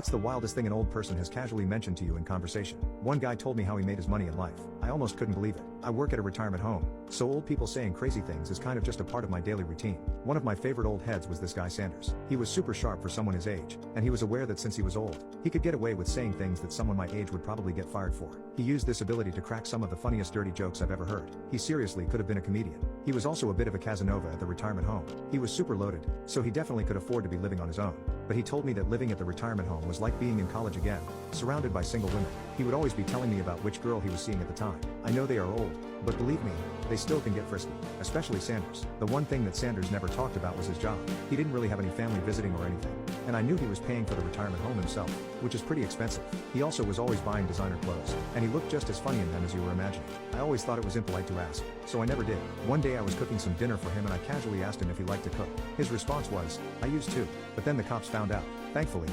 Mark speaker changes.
Speaker 1: What's the wildest thing an old person has casually mentioned to you in conversation? One guy told me how he made his money in life. I almost couldn't believe it. I work at a retirement home, so old people saying crazy things is kind of just a part of my daily routine. One of my favorite old heads was this guy Sanders. He was super sharp for someone his age, and he was aware that since he was old, he could get away with saying things that someone my age would probably get fired for. He used this ability to crack some of the funniest dirty jokes I've ever heard. He seriously could have been a comedian. He was also a bit of a Casanova at the retirement home. He was super loaded, so he definitely could afford to be living on his own. But he told me that living at the retirement home was like being in college again, surrounded by single women. He would always be telling me about which girl he was seeing at the time. I know they are old, but believe me, they still can get frisky, especially Sanders. The one thing that Sanders never talked about was his job. He didn't really have any family visiting or anything, and I knew he was paying for the retirement home himself, which is pretty expensive. He also was always buying designer clothes, and he looked just as funny in them as you were imagining. I always thought it was impolite to ask, so I never did. One day I was cooking some dinner for him and I casually asked him if he liked to cook. His response was, "I used to," but then the cops found out. Thankfully,